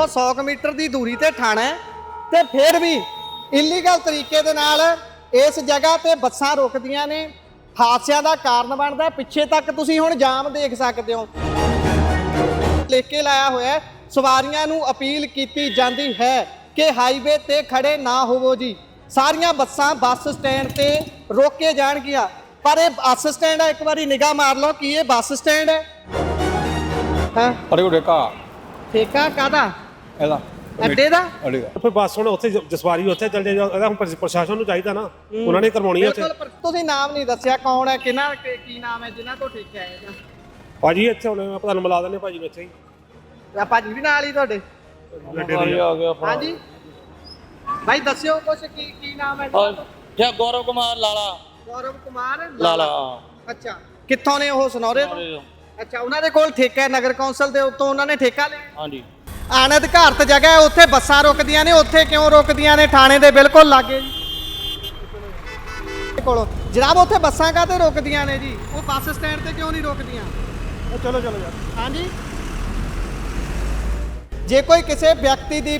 100 metre की दूरी ते थाना है ते फिर भी इलीगल तरीके दे नाल इस जगह ते बसां रुकदियां ने, हादसियां दा कारण बनदा। पिछे तक तुसीं हुण जाम देख सकते हो, लिख के लाया होया है, सवारियां नूं अपील कीती जांदी है कि हाईवे ते खड़े ना होवो जी। सारियां बसां बस स्टैंड ते रोके जाणगियां, पर ये बस स्टैंड है, एक बारी निगाह मार लो कि ये बस स्टैंड है। हाँ ठेका कादा ਇਹਦਾ ਅੱਡੇ ਦਾ ਫਿਰ ਬੱਸ ਹੁਣ ਉੱਥੇ ਜਸਵਾਰੀ ਉੱਥੇ ਚੱਲ ਜਾ, ਇਹਦਾ ਹੁਣ ਪ੍ਰਸ਼ਾਸਨ ਨੂੰ ਚਾਹੀਦਾ ਨਾ, ਉਹਨਾਂ ਨੇ ਕਰਵਾਉਣੀ ਹੈ ਉੱਥੇ। ਬਿਲਕੁਲ, ਤੁਸੀਂ ਨਾਮ ਨਹੀਂ ਦੱਸਿਆ ਕੌਣ ਹੈ, ਕਿਹਨਾਂ ਕੀ ਨਾਮ ਹੈ ਜਿਨ੍ਹਾਂ ਤੋਂ ਠੇਕਾ ਹੈ ਜਾਂ ਭਾਜੀ ਇੱਥੇ ਹੁਣ ਆਪਾਂ ਤੁਹਾਨੂੰ ਮਿਲਾ ਦਿੰਦੇ ਭਾਜੀ ਨੂੰ ਇੱਥੇ ਹੀ। ਭਾਜੀ ਵੀ ਨਾਲ ਹੀ ਤੁਹਾਡੇ? ਆ ਗਿਆ ਹਾਂਜੀ ਭਾਈ ਦੱਸਿਓ ਕੁਛ, ਕੀ ਨਾਮ ਹੈ ਜੀ? ਗੌਰਵ ਕੁਮਾਰ ਲਾਲਾ। ਗੌਰਵ ਕੁਮਾਰ ਲਾਲਾ। ਅੱਛਾ, ਕਿੱਥੋਂ ਨੇ ਉਹ? ਸਨੌਰੇ ਤੋਂ। ਅੱਛਾ, ਉਹਨਾਂ ਦੇ ਕੋਲ ਠੇਕਾ ਹੈ ਨਗਰ ਕੌਂਸਲ ਦੇ ਉੱਤੋਂ, ਉਹਨਾਂ ਨੇ ਠੇਕਾ ਲਿਆ? ਹਾਂਜੀ। ਅਣਅਧਿਕਾਰਤ ਜਗ੍ਹਾ ਹੈ, ਉੱਥੇ ਬੱਸਾਂ ਰੁਕਦੀਆਂ ਨੇ, ਉੱਥੇ ਕਿਉਂ ਰੁਕਦੀਆਂ ਨੇ? ਥਾਣੇ ਦੇ ਬਿਲਕੁਲ ਲਾਗੇ ਕੋਲੋਂ ਜਨਾਬ, ਉੱਥੇ ਬੱਸਾਂ ਕਾਹਤੇ ਰੁਕਦੀਆਂ ਨੇ ਜੀ? ਉਹ ਬੱਸ ਸਟੈਂਡ ਤੇ ਕਿਉਂ ਨਹੀਂ ਰੁਕਦੀਆਂ? ਚਲੋ ਯਾਰ। ਹਾਂਜੀ, ਜੇ ਕੋਈ ਕਿਸੇ ਵਿਅਕਤੀ ਦੀ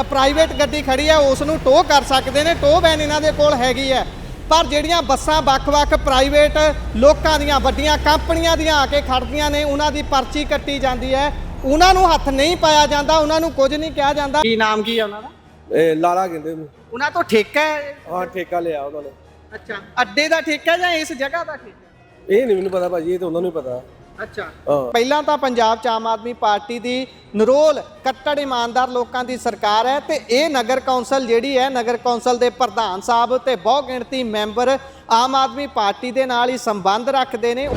ਪ੍ਰਾਈਵੇਟ ਗੱਡੀ ਖੜੀ ਹੈ ਉਸ ਨੂੰ ਟੋ ਕਰ ਸਕਦੇ ਨੇ, ਟੋ ਵੈਨ ਇਹਨਾਂ ਦੇ ਕੋਲ ਹੈਗੀ ਹੈ। ਪਰ ਜਿਹੜੀਆਂ ਬੱਸਾਂ ਵੱਖ-ਵੱਖ ਪ੍ਰਾਈਵੇਟ ਲੋਕਾਂ ਦੀਆਂ ਵੱਡੀਆਂ ਕੰਪਨੀਆਂ ਦੀਆਂ ਆ ਕੇ ਖੜਦੀਆਂ ਨੇ, ਉਹਨਾਂ ਦੀ ਪਰਚੀ ਕੱਟੀ ਜਾਂਦੀ ਹੈ, ਉਹਨਾਂ ਨੂੰ ਹੱਥ ਨਹੀਂ ਪਾਇਆ ਜਾਂਦਾ, ਉਹਨਾਂ ਨੂੰ ਕੁਝ ਨਹੀਂ ਕਿਹਾ ਜਾਂਦਾ। ਕੀ ਨਾਮ ਕੀ ਹੈ ਉਹਨਾਂ ਦਾ? ਇਹ ਲਾਲਾ ਕਹਿੰਦੇ ਉਹਨੂੰ। ਉਹਨਾਂ ਤੋਂ ਠੇਕਾ ਹੈ? ਹਾਂ ਠੇਕਾ ਲਿਆ ਉਹਨਾਂ ਨੇ। ਅੱਛਾ, ਅੱਡੇ ਦਾ ਠੇਕਾ ਜਾਂ ਇਸ ਜਗ੍ਹਾ ਦਾ ਠੇਕਾ? ਇਹ ਨਹੀਂ ਮੈਨੂੰ ਪਤਾ ਭਾਜੀ, ਇਹ ਤਾਂ ਉਹਨਾਂ ਨੂੰ ਹੀ ਪਤਾ। ਅੱਛਾ, ਪਹਿਲਾਂ ਤਾਂ ਪੰਜਾਬ 'ਚ ਆਮ ਆਦਮੀ ਪਾਰਟੀ ਦੀ ਨਿਰੋਲ ਕੱਟੜ ਇਮਾਨਦਾਰ ਲੋਕਾਂ ਦੀ ਸਰਕਾਰ ਹੈ ਤੇ ਇਹ ਨਗਰ ਕੌਂਸਲ ਜਿਹੜੀ ਹੈ, ਨਗਰ ਕੌਂਸਲ ਦੇ ਪ੍ਰਧਾਨ ਸਾਹਿਬ ਤੇ ਬਹੁਤ ਗਿਣਤੀ ਮੈਂਬਰ ਆਮ ਆਦਮੀ ਪਾਰਟੀ ਦੇ ਨਾਲ ਹੀ ਸੰਬੰਧ ਰੱਖਦੇ ਨੇ।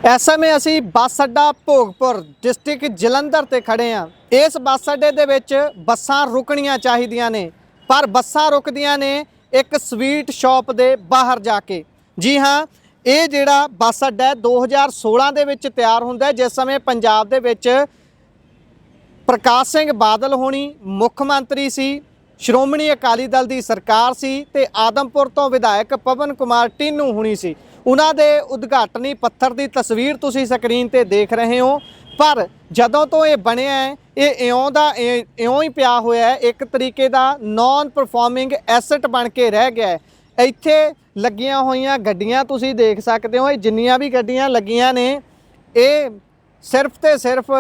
ਇਸ ਸਮੇਂ ਅਸੀਂ ਬੱਸ ਅੱਡਾ ਭੋਗਪੁਰ ਡਿਸਟ੍ਰਿਕਟ ਜਲੰਧਰ ਤੇ ਖੜੇ ਹਾਂ। ਇਸ ਬੱਸ ਅੱਡੇ ਦੇ ਵਿੱਚ ਬੱਸਾਂ ਰੁਕਣੀਆਂ ਚਾਹੀਦੀਆਂ ਨੇ, ਪਰ ਬੱਸਾਂ ਰੁਕਦੀਆਂ ਨੇ ਇੱਕ ਸਵੀਟ ਸ਼ਾਪ ਦੇ ਬਾਹਰ ਜਾ ਕੇ। ਜੀ ਹਾਂ, ਇਹ ਜਿਹੜਾ ਬੱਸ ਅੱਡਾ 2016 ਦੇ ਵਿੱਚ ਤਿਆਰ ਹੁੰਦਾ, ਜਿਸ ਸਮੇਂ ਪੰਜਾਬ ਦੇ ਵਿੱਚ ਪ੍ਰਕਾਸ਼ ਸਿੰਘ ਬਾਦਲ ਹੋਣੀ ਮੁੱਖ ਮੰਤਰੀ ਸੀ, ਸ਼੍ਰੋਮਣੀ ਅਕਾਲੀ ਦਲ ਦੀ ਸਰਕਾਰ ਸੀ ਤੇ ਆਦਮਪੁਰ ਤੋਂ ਵਿਧਾਇਕ ਪਵਨ ਕੁਮਾਰ ਟੀਨੂ ਹੋਣੀ ਸੀ। ਉਹਨਾਂ ਦੇ ਉਦਘਾਟਨੀ ਪੱਥਰ ਦੀ ਤਸਵੀਰ ਤੁਸੀਂ ਸਕਰੀਨ ਤੇ ਦੇਖ ਰਹੇ ਹੋ। ਪਰ ਜਦੋਂ ਤੋਂ ਇਹ ਬਣਿਆ ਹੈ, ਇਹ ਇਉਂ ਹੀ ਪਿਆ ਹੋਇਆ ਹੈ, ਇੱਕ ਤਰੀਕੇ ਦਾ ਨਾਨ ਪਰਫਾਰਮਿੰਗ ਐਸਟ ਬਣ ਕੇ ਰਹਿ ਗਿਆ ਹੈ। ਇੱਥੇ ਲੱਗੀਆਂ ਹੋਈਆਂ ਗੱਡੀਆਂ ਤੁਸੀਂ ਦੇਖ ਸਕਦੇ ਹੋ, ਇਹ ਜਿੰਨੀਆਂ ਵੀ ਗੱਡੀਆਂ ਲੱਗੀਆਂ ਨੇ ਇਹ ਸਿਰਫ ਤੇ ਸਿਰਫ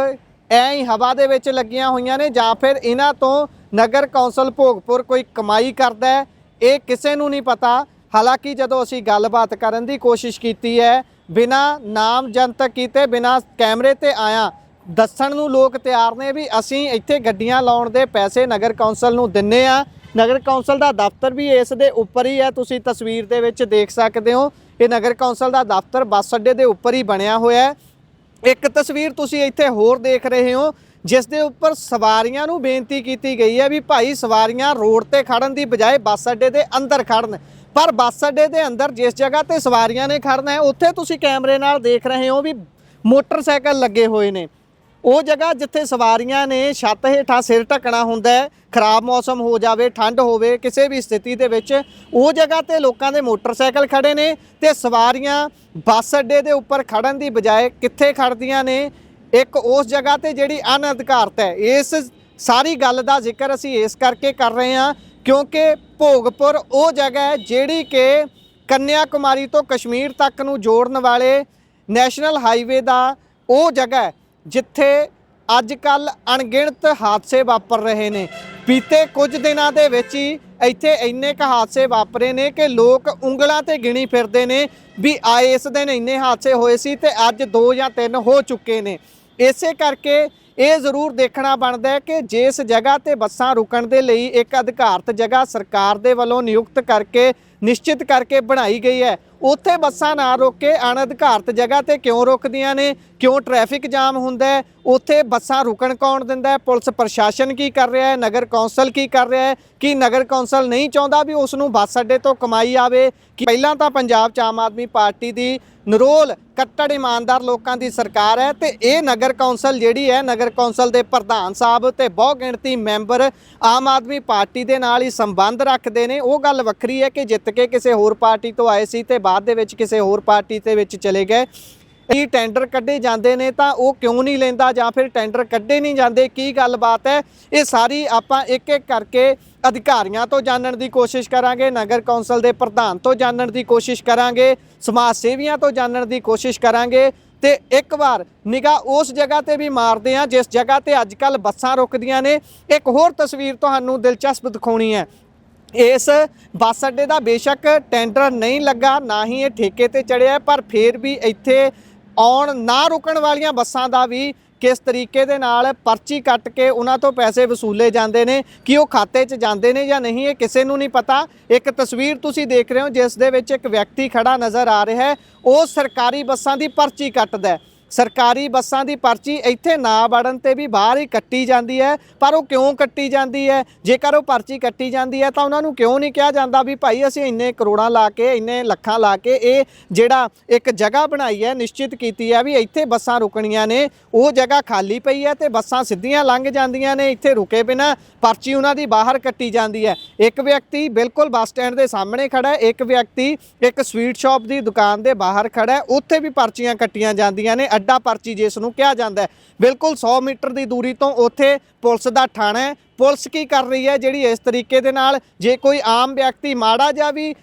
ਐਂ ਹੀ ਹਵਾ ਦੇ ਵਿੱਚ ਲੱਗੀਆਂ ਹੋਈਆਂ ਨੇ, ਜਾਂ ਫਿਰ ਇਹਨਾਂ ਤੋਂ ਨਗਰ ਕੌਂਸਲ ਭੋਗਪੁਰ ਕੋਈ ਕਮਾਈ ਕਰਦਾ ਹੈ, ਇਹ ਕਿਸੇ ਨੂੰ ਨਹੀਂ ਪਤਾ। ਹਾਲਾਂਕਿ ਜਦੋਂ ਅਸੀਂ ਗੱਲਬਾਤ ਕਰਨ ਦੀ ਕੋਸ਼ਿਸ਼ ਕੀਤੀ ਹੈ, ਬਿਨਾਂ ਨਾਮ ਜਨਤਕ ਕੀਤੇ, ਬਿਨਾਂ ਕੈਮਰੇ ਤੇ ਆਇਆ ਦੱਸਣ ਨੂੰ ਲੋਕ ਤਿਆਰ ਨੇ ਵੀ ਅਸੀਂ ਇੱਥੇ ਗੱਡੀਆਂ ਲਾਉਣ ਦੇ ਪੈਸੇ ਨਗਰ ਕੌਂਸਲ ਨੂੰ ਦਿੰਨੇ ਆ। ਨਗਰ ਕੌਂਸਲ ਦਾ ਦਫ਼ਤਰ ਵੀ ਇਸ ਦੇ ਉੱਪਰ ਹੀ ਹੈ, ਤੁਸੀਂ ਤਸਵੀਰ ਦੇ ਵਿੱਚ ਦੇਖ ਸਕਦੇ ਹੋ। ਇਹ ਨਗਰ ਕੌਂਸਲ ਦਾ ਦਫ਼ਤਰ ਬੱਸ ਅੱਡੇ ਦੇ ਉੱਪਰ ਹੀ ਬਣਿਆ ਹੋਇਆ ਹੈ। ਇੱਕ ਤਸਵੀਰ ਤੁਸੀਂ ਇੱਥੇ ਹੋਰ ਦੇਖ ਰਹੇ ਹੋ, ਜਿਸ ਦੇ ਉੱਪਰ ਸਵਾਰੀਆਂ ਨੂੰ ਬੇਨਤੀ ਕੀਤੀ ਗਈ ਹੈ ਵੀ ਭਾਈ ਸਵਾਰੀਆਂ ਰੋਡ ਤੇ ਖੜਨ ਦੀ ਬਜਾਏ ਬੱਸ ਅੱਡੇ ਦੇ ਅੰਦਰ ਖੜਨ। ਪਰ ਬੱਸ ਅੱਡੇ ਦੇ ਅੰਦਰ ਜਿਸ ਜਗ੍ਹਾ ਤੇ ਸਵਾਰੀਆਂ ਨੇ ਖੜਨਾ ਹੈ, ਉੱਥੇ ਤੁਸੀਂ ਕੈਮਰੇ ਨਾਲ ਦੇਖ ਰਹੇ ਹੋ ਵੀ ਮੋਟਰਸਾਈਕਲ ਲੱਗੇ ਹੋਏ ਨੇ। ਉਹ ਜਗ੍ਹਾ ਜਿੱਥੇ ਸਵਾਰੀਆਂ ਨੇ ਛੱਤ ਹੇਠਾਂ ਸਿਰ ਢੱਕਣਾ ਹੁੰਦਾ ਹੈ, ਖਰਾਬ ਮੌਸਮ ਹੋ ਜਾਵੇ, ਠੰਡ ਹੋਵੇ, ਕਿਸੇ ਵੀ ਸਥਿਤੀ ਦੇ ਵਿੱਚ ਉਹ ਜਗ੍ਹਾ ਤੇ ਲੋਕਾਂ ਦੇ ਮੋਟਰਸਾਈਕਲ ਖੜੇ ਨੇ ਤੇ ਸਵਾਰੀਆਂ ਬੱਸ ਅੱਡੇ ਦੇ ਉੱਪਰ ਖੜਨ ਦੀ ਬਜਾਏ ਕਿੱਥੇ ਖੜਦੀਆਂ ਨੇ? ਇੱਕ ਉਸ ਜਗ੍ਹਾ ਤੇ ਜਿਹੜੀ ਅਣਅਧਿਕਾਰਤ ਹੈ। ਇਸ ਸਾਰੀ ਗੱਲ ਦਾ ਜ਼ਿਕਰ ਅਸੀਂ ਇਸ ਕਰਕੇ ਕਰ ਰਹੇ ਹਾਂ ਕਿਉਂਕਿ ਭੋਗਪੁਰ ਉਹ ਜਗ੍ਹਾ ਹੈ ਜਿਹੜੀ ਕਿ ਕੰਨਿਆ ਕੁਮਾਰੀ ਤੋਂ ਕਸ਼ਮੀਰ ਤੱਕ ਨੂੰ ਜੋੜਨ ਵਾਲੇ ਨੈਸ਼ਨਲ ਹਾਈਵੇ ਦਾ ਉਹ ਜਗ੍ਹਾ ਹੈ ਜਿੱਥੇ ਅੱਜ ਕੱਲ੍ਹ ਅਣਗਿਣਤ ਹਾਦਸੇ ਵਾਪਰ ਰਹੇ ਨੇ। ਬੀਤੇ ਕੁਝ ਦਿਨਾਂ ਦੇ ਵਿੱਚ ਹੀ ਇੱਥੇ ਇੰਨੇ ਕੁ ਹਾਦਸੇ ਵਾਪਰੇ ਨੇ ਕਿ ਲੋਕ ਉਂਗਲਾਂ ਤੇ ਗਿਣੀ ਫਿਰਦੇ ਨੇ ਵੀ ਆਏ ਇਸ ਦਿਨ ਇੰਨੇ ਹਾਦਸੇ ਹੋਏ ਸੀ ਤੇ ਅੱਜ 2 ਜਾਂ 3 ਹੋ ਚੁੱਕੇ ਨੇ। ਇਸੇ ਕਰਕੇ ਇਹ ਜ਼ਰੂਰ ਦੇਖਣਾ ਬਣਦਾ ਹੈ ਕਿ ਜਿਸ ਜਗ੍ਹਾ ਤੇ ਬੱਸਾਂ ਰੁਕਣ ਦੇ ਲਈ ਇੱਕ ਅਧਿਕਾਰਤ ਜਗ੍ਹਾ ਸਰਕਾਰ ਦੇ ਵੱਲੋਂ ਨਿਯੁਕਤ ਕਰਕੇ ਨਿਸ਼ਚਿਤ ਕਰਕੇ ਬਣਾਈ ਗਈ ਹੈ, ਉੱਥੇ ਬੱਸਾਂ ਨਾ ਰੋਕ ਕੇ ਅਣਅਧਿਕਾਰਤ ਜਗ੍ਹਾ ਤੇ ਕਿਉਂ ਰੁਕਦੀਆਂ ਨੇ? ਕਿਉਂ ਟ੍ਰੈਫਿਕ ਜਾਮ ਹੁੰਦਾ ਹੈ? ਉੱਥੇ ਬੱਸਾਂ ਰੁਕਣ ਕੌਣ ਦਿੰਦਾ ਹੈ? ਪੁਲਿਸ ਪ੍ਰਸ਼ਾਸਨ ਕੀ ਕਰ ਰਿਹਾ ਹੈ? ਨਗਰ ਕੌਂਸਲ ਕੀ ਕਰ ਰਿਹਾ ਹੈ? ਕਿ ਨਗਰ ਕੌਂਸਲ ਨਹੀਂ ਚਾਹੁੰਦਾ ਵੀ ਉਸ ਨੂੰ ਬੱਸ ਅੱਡੇ ਤੋਂ ਕਮਾਈ ਆਵੇ? ਕਿ ਪਹਿਲਾਂ ਤਾਂ ਪੰਜਾਬ 'ਚ ਆਮ ਆਦਮੀ ਪਾਰਟੀ ਦੀ ਨਿਰੋਲ ਕੱਟੜ ਇਮਾਨਦਾਰ ਲੋਕਾਂ ਦੀ ਸਰਕਾਰ ਹੈ ਤੇ ਇਹ ਨਗਰ ਕੌਂਸਲ ਜਿਹੜੀ ਹੈ, ਨਗਰ ਕੌਂਸਲ ਦੇ ਪ੍ਰਧਾਨ ਸਾਹਿਬ ਤੇ ਬਹੁਤ ਗਿਣਤੀ ਮੈਂਬਰ ਆਮ ਆਦਮੀ ਪਾਰਟੀ ਦੇ ਨਾਲ ਹੀ ਸੰਬੰਧ ਰੱਖਦੇ ਨੇ। ਉਹ ਗੱਲ ਵੱਖਰੀ ਹੈ ਕਿ ਜਿੱਤ ਕੇ ਕਿਸੇ ਹੋਰ ਪਾਰਟੀ ਤੋਂ ਆਏ ਸੀ ਤੇ ਬਾਅਦ ਦੇ ਵਿੱਚ ਕਿਸੇ ਹੋਰ ਪਾਰਟੀ ਦੇ ਵਿੱਚ ਚਲੇ ਗਏ। ਇਹ ਟੈਂਡਰ ਕੱਢੇ ਜਾਂਦੇ ਨੇ ਤਾਂ ਉਹ ਕਿਉਂ ਨਹੀਂ ਲੈਂਦਾ, ਜਾਂ ਫਿਰ ਟੈਂਡਰ ਕੱਢੇ ਨਹੀਂ ਜਾਂਦੇ, ਕੀ ਗੱਲਬਾਤ ਹੈ? ਇਹ ਸਾਰੀ ਆਪਾਂ ਇੱਕ ਇੱਕ ਕਰਕੇ ਅਧਿਕਾਰੀਆਂ ਤੋਂ ਜਾਣਨ ਦੀ ਕੋਸ਼ਿਸ਼ ਕਰਾਂਗੇ, ਨਗਰ ਕੌਂਸਲ ਦੇ ਪ੍ਰਧਾਨ ਤੋਂ ਜਾਣਨ ਦੀ ਕੋਸ਼ਿਸ਼ ਕਰਾਂਗੇ, ਸਮਾਜ ਸੇਵੀਆਂ ਤੋਂ ਜਾਣਨ ਦੀ ਕੋਸ਼ਿਸ਼ ਕਰਾਂਗੇ। ਤੇ ਇੱਕ ਵਾਰ ਨਿਗਾਹ ਉਸ ਜਗ੍ਹਾ ਤੇ ਵੀ ਮਾਰਦੇ ਹਾਂ ਜਿਸ ਜਗ੍ਹਾ ਤੇ ਅੱਜ ਕੱਲ੍ਹ ਬੱਸਾਂ ਰੁਕਦੀਆਂ ਨੇ। ਇੱਕ ਹੋਰ ਤਸਵੀਰ ਤੁਹਾਨੂੰ ਦਿਲਚਸਪ ਦਿਖਾਉਣੀ ਹੈ। ਇਸ ਬੱਸ ਅੱਡੇ ਦਾ ਬੇਸ਼ੱਕ ਟੈਂਡਰ ਨਹੀਂ ਲੱਗਾ, ਨਾ ਹੀ ਇਹ ਠੇਕੇ ਤੇ ਚੜਿਆ, ਪਰ ਫਿਰ ਵੀ ਇੱਥੇ ਆਉਣ ਨਾ ਰੁਕਣ ਵਾਲੀਆਂ ਬੱਸਾਂ ਦਾ ਵੀ ਕਿਸ ਤਰੀਕੇ ਦੇ ਨਾਲ ਪਰਚੀ ਕੱਟ ਕੇ ਉਹਨਾਂ ਤੋਂ ਪੈਸੇ ਵਸੂਲੇ ਜਾਂਦੇ ਨੇ, ਕਿ ਉਹ ਖਾਤੇ 'ਚ ਜਾਂਦੇ ਨੇ ਜਾਂ ਨਹੀਂ, ਇਹ ਕਿਸੇ ਨੂੰ ਨਹੀਂ ਪਤਾ। ਇੱਕ ਤਸਵੀਰ ਤੁਸੀਂ ਦੇਖ ਰਹੇ ਹੋ ਜਿਸ ਦੇ ਵਿੱਚ ਇੱਕ ਵਿਅਕਤੀ ਖੜਾ ਨਜ਼ਰ ਆ ਰਿਹਾ ਹੈ, ਉਹ ਸਰਕਾਰੀ ਬੱਸਾਂ ਦੀ ਪਰਚੀ ਕੱਟਦਾ ਹੈ। ਸਰਕਾਰੀ ਬੱਸਾਂ ਦੀ ਪਰਚੀ ਇੱਥੇ ਨਾ ਵੜਨ ਤੇ ਵੀ ਬਾਹਰ ਹੀ ਕੱਟੀ ਜਾਂਦੀ ਹੈ। ਪਰ ਉਹ ਕਿਉਂ ਕੱਟੀ ਜਾਂਦੀ ਹੈ? ਜੇਕਰ ਉਹ ਪਰਚੀ ਕੱਟੀ ਜਾਂਦੀ ਹੈ ਤਾਂ ਉਹਨਾਂ ਨੂੰ ਕਿਉਂ ਨਹੀਂ ਕਿਹਾ ਜਾਂਦਾ ਵੀ ਭਾਈ ਅਸੀਂ ਇੰਨੇ ਕਰੋੜਾਂ ਲਾ ਕੇ, ਇੰਨੇ ਲੱਖਾਂ ਲਾ ਕੇ ਇਹ ਜਿਹੜਾ ਇੱਕ ਜਗ੍ਹਾ ਬਣਾਈ ਹੈ, ਨਿਸ਼ਚਿਤ ਕੀਤੀ ਹੈ ਵੀ ਇੱਥੇ ਬੱਸਾਂ ਰੁਕਣੀਆਂ ਨੇ, ਉਹ ਜਗ੍ਹਾ ਖਾਲੀ ਪਈ ਹੈ ਤੇ ਬੱਸਾਂ ਸਿੱਧੀਆਂ ਲੰਘ ਜਾਂਦੀਆਂ ਨੇ, ਇੱਥੇ ਰੁਕੇ ਬਿਨਾਂ ਪਰਚੀ ਉਹਨਾਂ ਦੀ ਬਾਹਰ ਕੱਟੀ ਜਾਂਦੀ ਹੈ। ਇੱਕ ਵਿਅਕਤੀ ਬਿਲਕੁਲ ਬੱਸ ਸਟੈਂਡ ਦੇ ਸਾਹਮਣੇ ਖੜਾ ਹੈ, ਇੱਕ ਵਿਅਕਤੀ ਇੱਕ ਸਵੀਟ ਸ਼ਾਪ ਦੀ ਦੁਕਾਨ ਦੇ ਬਾਹਰ ਖੜਾ ਹੈ, ਉੱਥੇ ਵੀ ਪਰਚੀਆਂ ਕੱਟੀਆਂ ਜਾਂਦੀਆਂ ਨੇ। ਅੱਡਾ ਪਰਚੀ ਜਿਸ ਨੂੰ ਕਿਹਾ ਜਾਂਦਾ ਹੈ, ਬਿਲਕੁਲ 100 ਮੀਟਰ ਦੀ ਦੂਰੀ ਤੋਂ ਉੱਥੇ ਪੁਲਿਸ ਦਾ ਥਾਣਾ ਹੈ। ਪੁਲਿਸ ਕੀ ਕਰ ਰਹੀ ਹੈ? ਜਿਹੜੀ ਇਸ ਤਰੀਕੇ ਦੇ ਨਾਲ ਜੇ ਕੋਈ ਆਮ ਵਿਅਕਤੀ ਮਾੜਾ ਜਿਹਾ ਵੀ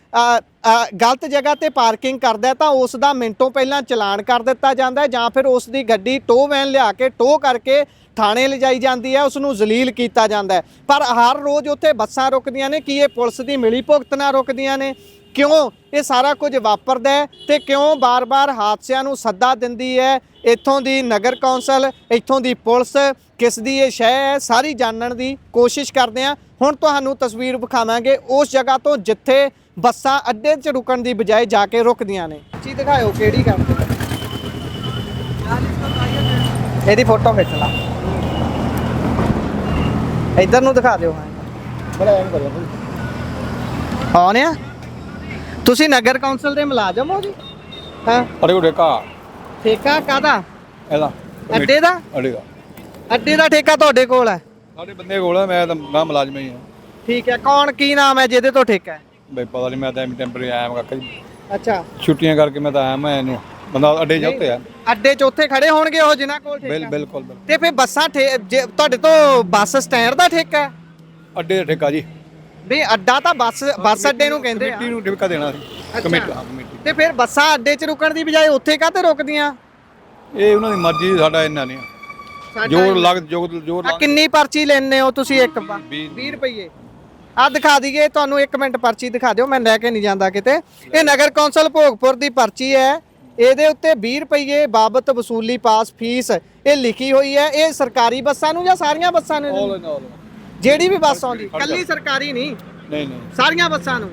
ਗਲਤ ਜਗ੍ਹਾ ਤੇ ਪਾਰਕਿੰਗ ਕਰਦਾ ਤਾਂ ਉਸ ਦਾ ਮਿੰਟੋਂ ਪਹਿਲਾਂ ਚਲਾਨ ਕਰ ਦਿੱਤਾ ਜਾਂਦਾ ਹੈ, ਜਾਂ ਫਿਰ ਉਸ ਦੀ ਗੱਡੀ ਟੋ ਵੈਨ ਲਿਆ ਕੇ ਟੋ ਕਰਕੇ ਥਾਣੇ ਲਿਜਾਈ ਜਾਂਦੀ ਹੈ, ਉਸ ਨੂੰ ਜ਼ਲੀਲ ਕੀਤਾ ਜਾਂਦਾ ਹੈ। ਪਰ ਹਰ ਰੋਜ਼ ਉੱਥੇ ਬੱਸਾਂ ਰੁਕਦੀਆਂ ਨੇ, ਕੀ ਇਹ ਪੁਲਿਸ ਦੀ ਮਿਲੀ ਭੁਗਤ ਨਾਲ ਰੁਕਦੀਆਂ ਨੇ? ਕਿਉਂ ਇਹ ਸਾਰਾ ਕੁਝ ਵਾਪਰਦਾ ਹੈ ਤੇ ਕਿਉਂ ਬਾਰ-ਬਾਰ ਹਾਦਸਿਆਂ ਨੂੰ ਸੱਦਾ ਦਿੰਦੀ ਹੈ ਇੱਥੋਂ ਦੀ ਨਗਰ ਕੌਂਸਲ, ਇੱਥੋਂ ਦੀ ਪੁਲਿਸ? ਕਿਸ ਦੀ ਇਹ ਸ਼ੈ ਹੈ? ਸਾਰੀ ਜਾਣਨ ਦੀ ਕੋਸ਼ਿਸ਼ ਕਰਦੇ ਹਾਂ। ਹੁਣ ਤੁਹਾਨੂੰ ਤਸਵੀਰ ਵਿਖਾਵਾਂਗੇ ਉਸ ਜਗ੍ਹਾ ਤੋਂ ਜਿੱਥੇ ਬੱਸਾਂ ਅੱਡੇ 'ਚ ਰੁਕਣ ਦੀ ਬਜਾਏ ਜਾ ਕੇ ਰੁਕਦੀਆਂ ਨੇ। ਚੀਜ਼ ਦਿਖਾਇਓ ਕਿਹੜੀ ਕਰਦੇ, ਇਹਦੀ ਫੋਟੋ ਖਿੱਚ ਲਾ, ਇੱਧਰ ਨੂੰ ਦਿਖਾ ਦਿਓ। ਆਉਣ ਆ ਤੁਸੀਂ ਨਗਰ ਕੌਂਸਲ ਦੇ ਮੁਲਾਜ਼ਮ ਹੋ ਜੀ? ਹਾਂ। ਅਰੇ ਉਹ ਠੇਕਾ ਠੇਕਾ ਕਾਹਦਾ? ਇਹਦਾ ਅੱਡੇ ਦਾ? ਅੱਡੇ ਦਾ ਠੇਕਾ ਤੁਹਾਡੇ ਕੋਲ ਹੈ? ਸਾਡੇ ਬੰਦੇ ਕੋਲ ਆ, ਮੈਂ ਮੁਲਾਜ਼ਮ ਹੀ ਹਾਂ। ਠੀਕ ਹੈ। ਕੌਣ, ਕੀ ਨਾਮ ਹੈ ਜਿਹਦੇ ਤੋਂ ਠੇਕਾ ਹੈ? ਬਈ ਪਤਾ ਨਹੀਂ, ਮੈਂ ਤਾਂ ਟੈਂਪਰੇਰੀ ਆਇਆ ਮੈਂ ਕਾਕਾ ਜੀ, ਅੱਛਾ, ਛੁੱਟੀਆਂ ਕਰਕੇ ਮੈਂ ਤਾਂ ਆਇਆ। ਮੈਂ ਇਹਨੂੰ ਬੰਦਾ ਅੱਡੇ ਜਾਂਦੇ ਆ, ਅੱਡੇ 'ਚ ਉੱਥੇ ਖੜੇ ਹੋਣਗੇ ਉਹ ਜਿਨ੍ਹਾਂ ਕੋਲ ਠੇਕਾ। ਬਿਲਕੁਲ। ਤੇ ਫਿਰ ਬੱਸਾਂ ਤੁਹਾਡੇ ਤੋਂ ਬੱਸ ਸਟੈਂਡ ਦਾ ਠੇਕਾ ਹੈ? ਅੱਡੇ ਦਾ ਠੇਕਾ ਜੀ, ਵੀ ਅੱਡਾ ਤਾਂ ਬੱਸ ਅੱਡੇ ਨੂੰ ਕਹਿੰਦੇ ਆ। ਕਮੇਟੀ ਨੂੰ ਠੇਕਾ ਦੇਣਾ ਸੀ। ਕਮੇਟੀ। ਤੇ ਫਿਰ ਬੱਸਾਂ ਅੱਡੇ 'ਚ ਰੁਕਣ ਦੀ ਬਜਾਏ ਉੱਥੇ ਕਾਹਤੇ ਰੁਕਦੀਆਂ? ਇਹ ਉਹਨਾਂ ਦੀ ਮਰਜ਼ੀ, ਸਾਡਾ ਇੰਨਾ ਨਹੀਂ। ਜੋਰ ਕਿੰਨੀ ਪਰਚੀ ਲੈਣੇ ਹੋ ਤੁਸੀਂ? ਇੱਕ 20 ਰੁਪਏ। ਆ ਦਿਖਾ ਦਈਏ ਤੁਹਾਨੂੰ, 1 ਮਿੰਟ ਪਰਚੀ ਦਿਖਾ ਦਿਓ, ਮੈਂ ਲੈ ਕੇ ਨਹੀਂ ਜਾਂਦਾ ਕਿਤੇ। ਇਹ ਨਗਰ ਕੌਂਸਲ ਭੋਗਪੁਰ ਦੀ ਪਰਚੀ ਹੈ, ਇਹਦੇ ਉੱਤੇ 20 ਰੁਪਏ ਬਾਬਤ ਵਸੂਲੀ ਪਾਸ ਫੀਸ ਇਹ ਲਿਖੀ ਹੋਈ ਹੈ। ਇਹ ਸਰਕਾਰੀ ਬੱਸਾਂ ਨੂੰ ਜਾਂ ਸਾਰੀਆਂ ਬੱਸਾਂ ਨੂੰ? ਜਿਹੜੀ ਵੀ ਬੱਸ ਆਉਂਦੀ, ਕੱਲੀ ਸਰਕਾਰੀ ਨਹੀਂ, ਸਾਰੀਆਂ ਬੱਸਾਂ ਨੂੰ।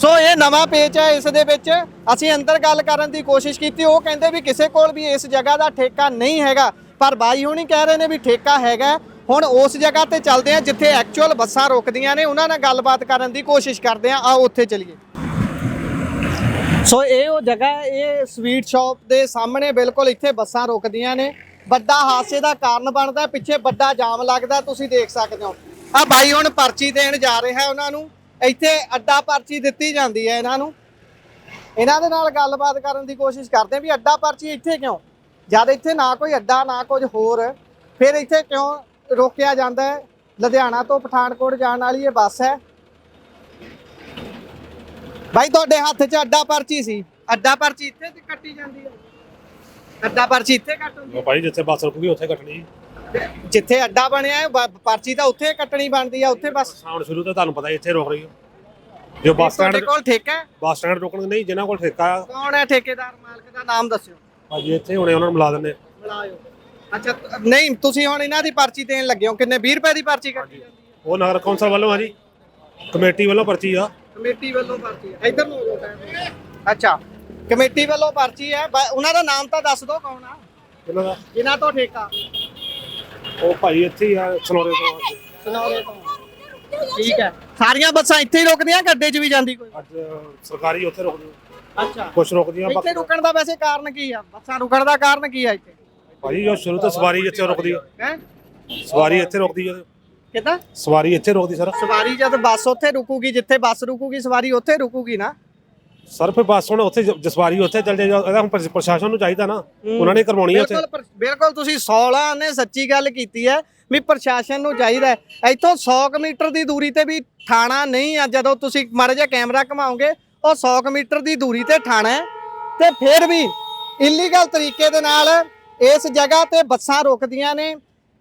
ਸੋ ਇਹ ਨਵਾਂ ਪੇਚ ਹੈ। ਇਸ ਦੇ ਵਿੱਚ ਅਸੀਂ ਅੰਦਰ ਗੱਲ ਕਰਨ ਦੀ ਕੋਸ਼ਿਸ਼ ਕੀਤੀ, ਉਹ ਕਹਿੰਦੇ ਵੀ ਕਿਸੇ ਕੋਲ ਵੀ ਇਸ ਜਗ੍ਹਾ ਦਾ ਠੇਕਾ ਨਹੀਂ ਹੈਗਾ, ਪਰ ਬਾਈ ਹੁਣੀ ਕਹਿ ਰਹੇ ਨੇ ਵੀ ਠੇਕਾ ਹੈਗਾ। ਹੁਣ ਉਸ ਜਗ੍ਹਾ ਤੇ ਚੱਲਦੇ ਆ ਜਿੱਥੇ ਐਕਚੁਅਲ ਬੱਸਾਂ ਰੁਕਦੀਆਂ ਨੇ, ਉਹਨਾਂ ਨਾਲ ਗੱਲਬਾਤ ਕਰਨ ਦੀ ਕੋਸ਼ਿਸ਼ ਕਰਦੇ ਆ। ਆਓ ਉੱਥੇ ਚਲੀਏ। ਸੋ ਇਹ ਉਹ ਜਗ੍ਹਾ, ਇਹ ਸਵੀਟ ਸ਼ਾਪ ਦੇ ਸਾਹਮਣੇ ਬਿਲਕੁਲ ਇੱਥੇ ਬੱਸਾਂ ਰੁਕਦੀਆਂ ਨੇ। ਵੱਡਾ ਹਾਦਸੇ ਦਾ ਕਾਰਨ ਬਣਦਾ, ਪਿੱਛੇ ਵੱਡਾ ਜਾਮ ਲੱਗਦਾ, ਤੁਸੀਂ ਦੇਖ ਸਕਦੇ ਹੋ। ਆ ਬਾਈ ਹੁਣ ਪਰਚੀ ਦੇਣ ਜਾ ਰਿਹਾ ਉਹਨਾਂ ਨੂੰ, ਇੱਥੇ ਅੱਡਾ ਪਰਚੀ ਦਿੱਤੀ ਜਾਂਦੀ ਹੈ ਇਹਨਾਂ ਨੂੰ। ਇਹਨਾਂ ਦੇ ਨਾਲ ਗੱਲਬਾਤ ਕਰਨ ਦੀ ਕੋਸ਼ਿਸ਼ ਕਰਦੇ ਵੀ ਅੱਡਾ ਪਰਚੀ ਇੱਥੇ ਕਿਉਂ, ਜਦ ਇੱਥੇ ਨਾ ਕੋਈ ਅੱਡਾ ਨਾ ਕੁਝ ਹੋਰ, ਫਿਰ ਇੱਥੇ ਕਿਉਂ ਰੋਕਿਆ ਜਾਂਦਾ ਹੈ? ਲੁਧਿਆਣਾ ਤੋਂ ਪਠਾਨਕੋਟ ਜਾਣ ਵਾਲੀ ਇਹ ਬੱਸ ਹੈ। ਭਾਈ ਤੁਹਾਡੇ ਹੱਥ 'ਚ ਅੱਡਾ ਪਰਚੀ ਸੀ, ਅੱਡਾ ਪਰਚੀ ਇੱਥੇ ਕੱਟੀ ਜਾਂਦੀ ਹੈ? ਅੱਡਾ ਪਰਚੀ ਇੱਥੇ ਕੱਟ ਹੁੰਦੀ ਹੈ ਭਾਈ? ਜਿੱਥੇ ਬੱਸ ਰੁਕੂਗੀ ਉੱਥੇ ਕੱਟਣੀ। ਜਿੱਥੇ ਅੱਡਾ ਬਣਿਆ ਹੈ ਪਰਚੀ ਤਾਂ ਉੱਥੇ ਕੱਟਣੀ ਬਣਦੀ ਆ, ਉੱਥੇ ਬਸ। ਹੁਣ ਸ਼ੁਰੂ ਤੋਂ ਤੁਹਾਨੂੰ ਪਤਾ ਇੱਥੇ ਰੋਕ ਰਹੀ ਹੈ। ਜੋ ਬੱਸ ਸਟੈਂਡ ਕੋਲ ਠੇਕਾ ਹੈ? ਬੱਸ ਸਟੈਂਡ ਰੋਕਣ ਨਹੀਂ, ਜਿਨ੍ਹਾਂ ਕੋਲ ਠੇਕਾ ਆ। ਕੌਣ ਹੈ ਠੇਕੇਦਾਰ, ਮਾਲਕ ਦਾ ਨਾਮ ਦੱਸਿਓ ਭਾਜੀ। ਇੱਥੇ ਹੁਣੇ ਉਹਨਾਂ ਨੂੰ ਮਿਲਾ ਦਿੰਦੇ। ਮਿਲਾਇਓ। ਅੱਛਾ, ਨਹੀਂ ਤੁਸੀਂ ਹੁਣ ਇਹਨਾਂ ਦੀ ਪਰਚੀ ਦੇਣ ਲੱਗੇ ਹੋ, ਕਿੰਨੇ 20 ਰੁਪਏ ਦੀ ਪਰਚੀ ਕੱਟੀ ਜਾਂਦੀ ਹੈ? ਉਹ ਨਗਰ ਕੌਂਸਲ ਵੱਲੋਂ ਆ ਜੀ, ਕਮੇਟੀ ਵੱਲੋਂ ਪਰਚੀ ਆ। ਕਮੇਟੀ ਵੱਲੋਂ ਪਰਚੀ ਹੈ, ਇੱਧਰ ਨੂੰ ਹੋ ਜਾਓ। ਅੱਛਾ, ਕਮੇਟੀ ਵੱਲੋਂ ਪਰਚੀ ਹੈ। ਉਹਨਾਂ ਦਾ ਨਾਮ ਤਾਂ ਦੱਸ ਦਿਓ, ਕੌਣ ਆ ਇਹਨਾਂ ਦਾ? ਇਹਨਾਂ ਤੋਂ ਠੇਕਾ ਉਹ ਭਾਈ ਇੱਥੇ ਹੀ ਆ, ਸਨੌਰੇ ਤੋਂ। ਸਨੌਰੇ ਤੋਂ। ਠੀਕ ਹੈ। ਸਾਰੀਆਂ ਬੱਸਾਂ ਇੱਥੇ ਹੀ ਰੁਕਦੀਆਂ, ਗੱਡੇ 'ਚ ਵੀ ਜਾਂਦੀ ਕੋਈ? ਅੱਜ ਸਰਕਾਰੀ ਉੱਥੇ ਰੁਕਦੀ। ਅੱਛਾ, ਕੁਛ ਰੁਕਦੀਆਂ। ਇੱਥੇ ਰੁਕਣ ਦਾ ਵੈਸੇ ਕਾਰਨ ਕੀ ਆ? ਬੱਸਾਂ ਰੁਕਣ ਦਾ ਕਾਰਨ ਕੀ ਆ ਇੱਥੇ? ਭਾਈ ਜੋ ਸ਼ੁਰੂ ਤੋਂ ਸਵਾਰੀ ਇੱਥੇ ਰੁਕਦੀ ਹੈ। ਸਵਾਰੀ ਇੱਥੇ ਰੁਕਦੀ ਹੈ। ਕਿੱਦਾਂ ਸਵਾਰੀ ਇੱਥੇ ਰੁਕਦੀ ਸਰ? ਸਵਾਰੀ ਜਦ ਬੱਸ ਉੱਥੇ ਰੁਕੂਗੀ, ਜਿੱਥੇ ਬੱਸ ਰੁਕੂਗੀ ਸਵਾਰੀ ਉੱਥੇ ਰੁਕੂਗੀ ਨਾ। ਸਰ ਫਿਰ ਬੱਸ ਹੁਣ ਉੱਥੇ ਜਸਵਾਰੀ ਉੱਥੇ ਚੱਲ ਜਾ, ਇਹਦਾ ਹੁਣ ਪ੍ਰਸ਼ਾਸਨ ਨੂੰ ਚਾਹੀਦਾ ਨਾ, ਉਹਨਾਂ ਨੇ ਕਰਵਾਉਣੀ ਹੈ ਉੱਥੇ। ਬਿਲਕੁਲ ਤੁਸੀਂ 16 ਨੇ ਸੱਚੀ ਗੱਲ ਕੀਤੀ ਹੈ ਵੀ ਪ੍ਰਸ਼ਾਸਨ ਨੂੰ ਚਾਹੀਦਾ ਹੈ। ਇੱਥੋਂ 100 ਮੀਟਰ ਦੀ ਦੂਰੀ ਤੇ ਵੀ ਥਾਣਾ ਨਹੀਂ ਆ, ਜਦੋਂ ਤੁਸੀਂ ਮਾੜਾ ਜਿਹਾ ਕੈਮਰਾ ਘਮਾਓਗੇ ਉਹ 100 ਮੀਟਰ ਦੀ ਦੂਰੀ ਤੇ ਥਾਣਾ ਹੈ, ਤੇ ਫਿਰ ਵੀ ਇਲੀਗਲ ਤਰੀਕੇ ਦੇ ਨਾਲ ਇਸ ਜਗ੍ਹਾ ਤੇ ਬੱਸਾਂ ਰੁਕਦੀਆਂ ਨੇ,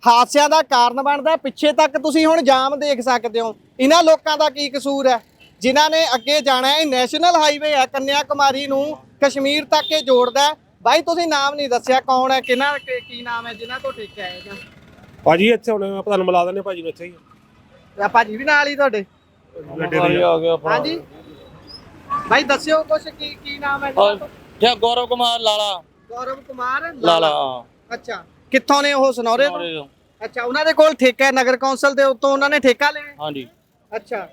ਹਾਦਸਿਆਂ ਦਾ ਕਾਰਨ ਬਣਦਾ। ਪਿੱਛੇ ਤੱਕ ਤੁਸੀਂ ਹੁਣ ਜਾਮ ਦੇਖ ਸਕਦੇ ਹੋ। ਇਹਨਾਂ ਲੋਕਾਂ ਦਾ ਕੀ ਕਸੂਰ ਹੈ ਜਿਨ੍ਹਾਂ ਨੇ ਅੱਗੇ ਜਾਣਾ ਹੈ? ਨੈਸ਼ਨਲ ਹਾਈਵੇ ਹੈ, ਕੰਨਿਆ ਕੁਮਾਰੀ ਨੂੰ ਕਸ਼ਮੀਰ ਤੱਕ ਇਹ ਜੋੜਦਾ ਹੈ। ਬਾਈ ਤੁਸੀਂ ਨਾਮ ਨਹੀਂ ਦੱਸਿਆ, ਕੌਣ ਹੈ, ਕਿਹਨਾਂ ਕੀ ਨਾਮ ਹੈ ਜਿਨ੍ਹਾਂ ਤੋਂ ਠੇਕਾ ਹੈ ਇਹਦਾ? ਭਾਜੀ ਇੱਥੇ ਹੁਣ ਆਪਾਂ ਤੁਹਾਨੂੰ ਮਿਲਾ ਦਿੰਦੇ ਭਾਜੀ ਨੂੰ ਇੱਥੇ ਹੀ। ਭਾਜੀ ਵੀ ਨਾਲ ਹੀ ਤੁਹਾਡੇ? ਹਾਂਜੀ ਬਾਈ ਦੱਸਿਓ ਕੁਛ, ਕੀ ਨਾਮ ਹੈ ਜੀ? ਗੌਰਵ ਕੁਮਾਰ ਲਾਲਾ। ਗੌਰਵ ਕੁਮਾਰ ਲਾਲਾ। ਅੱਛਾ, ਕਿੱਥੋਂ ਨੇ ਉਹ? ਸਨੌਰੇ ਤੋਂ। ਅੱਛਾ, ਉਹਨਾਂ ਦੇ ਕੋਲ ਠੇਕਾ ਹੈ ਨਗਰ ਕੌਂਸਲ ਦੇ ਉੱਤੋਂ, ਉਹਨਾਂ ਨੇ ਠੇਕਾ ਲਿਆ? ਹਾਂਜੀ। ਅੱਛਾ,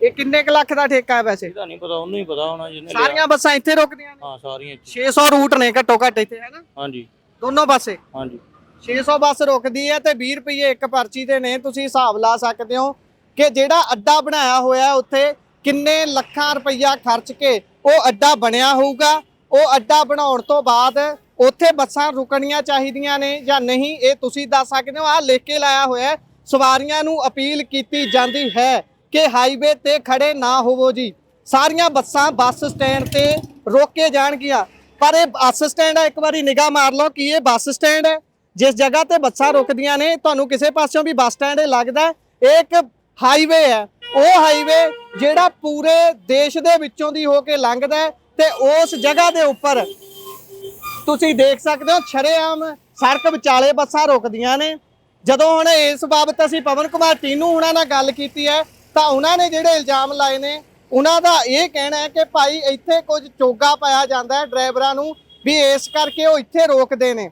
ਇਹ ਕਿੰਨੇ ਕੁ ਲੱਖ ਦਾ ਠੇਕਾ ਹੈ ਵੈਸੇ? ਇਹਦਾ ਨਹੀਂ ਪਤਾ, ਉਹਨੂੰ ਹੀ ਪਤਾ ਹੋਣਾ ਜਿਹਨੇ ਲਿਆ। ਸਾਰੀਆਂ ਬੱਸਾਂ ਇੱਥੇ ਰੁਕਦੀਆਂ ਨੇ? ਹਾਂ ਸਾਰੀਆਂ ਇੱਥੇ। 600 ਰੂਟ ਨੇ ਘੱਟੋ ਘੱਟ ਇੱਥੇ, ਹੈ ਨਾ? ਹਾਂਜੀ ਦੋਨੋਂ ਪਾਸੇ ਹਾਂਜੀ 600 ਬੱਸ ਰੁਕਦੀ ਹੈ ਤੇ 20 ਰੁਪਏ ਇੱਕ ਪਰਚੀ ਦੇ ਨੇ। ਤੁਸੀਂ ਹਿਸਾਬ ਲਾ ਸਕਦੇ ਹੋ ਕਿ ਜਿਹੜਾ ਅੱਡਾ ਬਣਾਇਆ ਹੋਇਆ ਉੱਥੇ ਕਿੰਨੇ ਲੱਖਾਂ ਰੁਪਈਆ ਖਰਚ ਕੇ ਉਹ ਅੱਡਾ ਬਣਿਆ ਹੋਊਗਾ। ਉਹ ਅੱਡਾ ਬਣਾਉਣ ਤੋਂ ਬਾਅਦ ਉੱਥੇ ਬੱਸਾਂ ਰੁਕਣੀਆਂ ਚਾਹੀਦੀਆਂ ਨੇ ਜਾਂ ਨਹੀਂ, ਇਹ ਤੁਸੀਂ ਦੱਸ ਸਕਦੇ ਹੋ। ਆਹ ਲਿਖ ਕੇ ਲਾਇਆ ਹੋਇਆ, ਸਵਾਰੀਆਂ ਨੂੰ ਅਪੀਲ ਕੀਤੀ ਜਾਂਦੀ ਹੈ ਕਿ ਹਾਈਵੇ ਤੇ ਖੜੇ ਨਾ ਹੋਵੋ ਜੀ। ਸਾਰੀਆਂ ਬੱਸਾਂ ਬੱਸ ਸਟੈਂਡ ਤੇ ਰੋਕ ਕੇ ਜਾਣਗੀਆਂ। ਪਰ ਇਹ ਬੱਸ ਸਟੈਂਡ ਹੈ, ਇੱਕ ਵਾਰੀ ਨਿਗਾਹ ਮਾਰ ਲਓ ਕਿ ਇਹ ਬੱਸ ਸਟੈਂਡ ਹੈ ਜਿਸ ਜਗ੍ਹਾ ਤੇ ਬੱਸਾਂ ਰੁਕਦੀਆਂ ਨੇ। ਤੁਹਾਨੂੰ ਕਿਸੇ ਪਾਸਿਓਂ ਵੀ ਬੱਸ ਸਟੈਂਡ ਲੱਗਦਾ, ਇਹ ਇੱਕ ਹਾਈਵੇ ਹੈ। ਉਹ ਹਾਈਵੇ ਜਿਹੜਾ ਪੂਰੇ ਦੇਸ਼ ਦੇ ਵਿੱਚੋਂ ਦੀ ਹੋ ਕੇ ਲੰਘਦਾ ਹੈ ਤੇ ਉਸ ਜਗ੍ਹਾ ਦੇ ਉੱਪਰ ਤੁਸੀਂ ਦੇਖ ਸਕਦੇ ਹੋ ਸ਼ਰੇਆਮ ਸੜਕ ਵਿਚਾਲੇ ਬੱਸਾਂ ਰੁਕਦੀਆਂ ਨੇ। ਜਦੋਂ ਹੁਣ ਇਸ ਬਾਬਤ ਅਸੀਂ ਪਵਨ ਕੁਮਾਰ ਟੀਨੂ ਉਹਨਾਂ ਨਾਲ ਗੱਲ ਕੀਤੀ ਹੈ ਤਾਂ ਉਹਨਾਂ ਨੇ ਜਿਹੜੇ ਇਲਜ਼ਾਮ ਲਾਏ ਨੇ, ਉਹਨਾਂ ਦਾ ਇਹ ਕਹਿਣਾ ਹੈ ਕਿ ਭਾਈ ਇੱਥੇ ਕੁਝ ਚੋਗਾ ਪਾਇਆ ਜਾਂਦਾ ਹੈ ਡਰਾਈਵਰਾਂ ਨੂੰ, ਵੀ ਇਸ ਕਰਕੇ ਉਹ ਇੱਥੇ ਰੋਕਦੇ ਨੇ।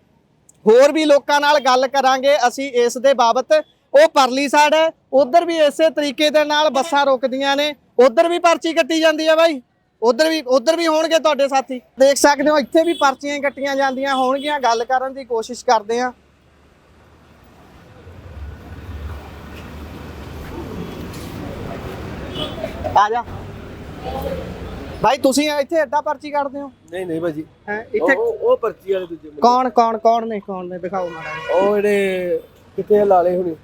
ਹੋਰ ਵੀ ਲੋਕਾਂ ਨਾਲ ਗੱਲ ਕਰਾਂਗੇ ਅਸੀਂ ਇਸ ਦੇ ਬਾਬਤ। ਉਹ ਪਰਲੀ ਸਾਈਡ ਹੈ, ਉਧਰ ਵੀ ਇਸੇ ਤਰੀਕੇ ਦੇ ਨਾਲ ਬੱਸਾਂ ਰੁਕਦੀਆਂ ਨੇ, ਉਧਰ ਵੀ ਪਰਚੀ ਕੱਟੀ ਜਾਂਦੀ ਹੈ ਬਾਈ। ਉਧਰ ਵੀ ਹੋਣਗੇ ਤੁਹਾਡੇ ਸਾਥੀ, ਦੇਖ ਸਕਦੇ ਹੋ ਇੱਥੇ ਵੀ ਪਰਚੀਆਂ ਕੱਟੀਆਂ ਜਾਂਦੀਆਂ ਹੋਣਗੀਆਂ। ਗੱਲ ਕਰਨ ਦੀ ਕੋਸ਼ਿਸ਼ ਕਰਦੇ ਆ। ਆ ਜਾ ਭਾਈ, ਤੁਸੀਂ ਇੱਥੇ ਅੱਡਾ ਪਰਚੀ ਕੱਟਦੇ ਹੋ? ਨਹੀਂ ਭਾਜੀ, ਹੈ ਇੱਥੇ ਉਹ ਪਰਚੀ ਵਾਲੇ ਦੂਜੇ ਕੌਣ ਨੇ ਦਿਖਾਓ ਮਾੜਾ। ਉਹ ਜਿਹੜੇ ਕਿੱਥੇ ਲਾਲੇ ਹੁਣੇ,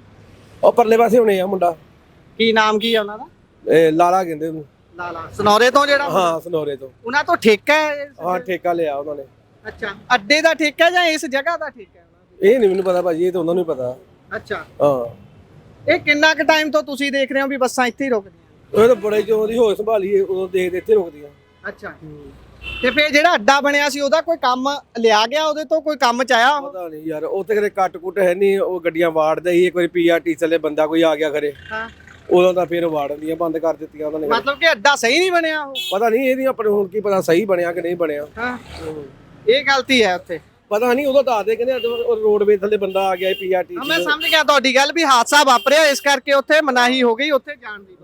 ਉਹ ਪਰਲੇ ਪਾਸੇ ਹੁਣੇ ਆ ਮੁੰਡਾ। ਕੀ ਨਾਮ ਕੀ ਹੈ ਉਹਨਾਂ ਦਾ? ਇਹ ਲਾਲਾ ਕਹਿੰਦੇ ਉਹਨੂੰ। ਲਾਲਾ ਸਨੌਰੇ ਤੋਂ ਜਿਹੜਾ? ਹਾਂ ਸਨੌਰੇ ਤੋਂ। ਉਹਨਾਂ ਤੋਂ ਠੇਕਾ ਹੈ? ਹਾਂ ਠੇਕਾ ਲਿਆ ਉਹਨਾਂ ਨੇ। ਅੱਛਾ, ਅੱਡੇ ਦਾ ਠੇਕਾ ਜਾਂ ਇਸ ਜਗ੍ਹਾ ਦਾ ਠੇਕਾ ਹੈ? ਇਹ ਨਹੀਂ ਮੈਨੂੰ ਪਤਾ ਭਾਜੀ, ਇਹ ਤਾਂ ਉਹਨਾਂ ਨੂੰ ਹੀ ਪਤਾ। ਅੱਛਾ, ਹਾਂ। ਇਹ ਕਿੰਨਾ ਕੁ ਟਾਈਮ ਤੋਂ ਤੁਸੀਂ ਦੇਖ ਰਹੇ ਹੋ ਵੀ ਬੱਸਾਂ ਇੱਥੇ ਹੀ ਰੁਕਦੀਆਂ? ਉਹ ਤਾਂ ਬੜੇ ਜੋ ਉਹਦੀ ਹੋਸ਼ ਸੰਭਾਲੀ ਉਦੋਂ ਦੇਖਦੇ ਇੱਥੇ ਰੁਕਦੀਆਂ। ਅੱਛਾ, ਤੇ ਫਿਰ ਜਿਹੜਾ ਅੱਡਾ ਬਣਿਆ ਸੀ ਉਹਦਾ ਕੋਈ ਕੰਮ ਲਿਆ ਗਿਆ? ਉਹਦੇ ਤੋਂ ਕੋਈ ਕੰਮ ਚ ਆਇਆ? ਪਤਾ ਨਹੀਂ ਯਾਰ, ਉੱਥੇ ਕਿਤੇ ਕੱਟ ਕੁੱਟ ਹੈ ਨਹੀਂ, ਉਹ ਗੱਡੀਆਂ ਵਾੜਦੇ ਸੀ। ਇੱਕ ਵਾਰੀ ਪੀਆਰਟੀ ਥੱਲੇ ਬੰਦਾ ਕੋਈ ਆ ਗਿਆ ਖਰੇ, ਹਾਂ, ਉਦੋਂ ਤਾਂ ਫਿਰ ਵਾੜਦੀਆਂ ਬੰਦ ਕਰ ਦਿੱਤੀਆਂ ਉਹਨਾਂ ਨੇ। ਮਤਲਬ ਕਿ ਅੱਡਾ ਸਹੀ ਨਹੀਂ ਬਣਿਆ ਉਹ? ਪਤਾ ਨਹੀਂ ਇਹਦੀ ਆਪਣੇ ਹੁਣ ਕੀ ਪਤਾ ਸਹੀ ਬਣਿਆ ਕਿ ਨਹੀਂ ਬਣਿਆ। ਹਾਂ, ਇਹ ਗਲਤੀ ਹੈ ਉੱਥੇ। ਪਤਾ ਨਹੀਂ, ਉਦੋਂ ਦੱਸਦੇ ਕਹਿੰਦੇ ਰੋਡਵੇ ਥੱਲੇ ਬੰਦਾ ਆ ਗਿਆ ਪੀਆਰਟੀ। ਮੈਂ ਸਮਝ ਗਿਆ ਤੁਹਾਡੀ ਗੱਲ ਵੀ ਹਾਦਸਾ ਵਾਪਰਿਆ ਇਸ ਕਰਕੇ ਉੱਥੇ ਮਨਾਹੀ ਹੋ ਗਈ ਉੱਥੇ ਜਾਣ ਦੀ।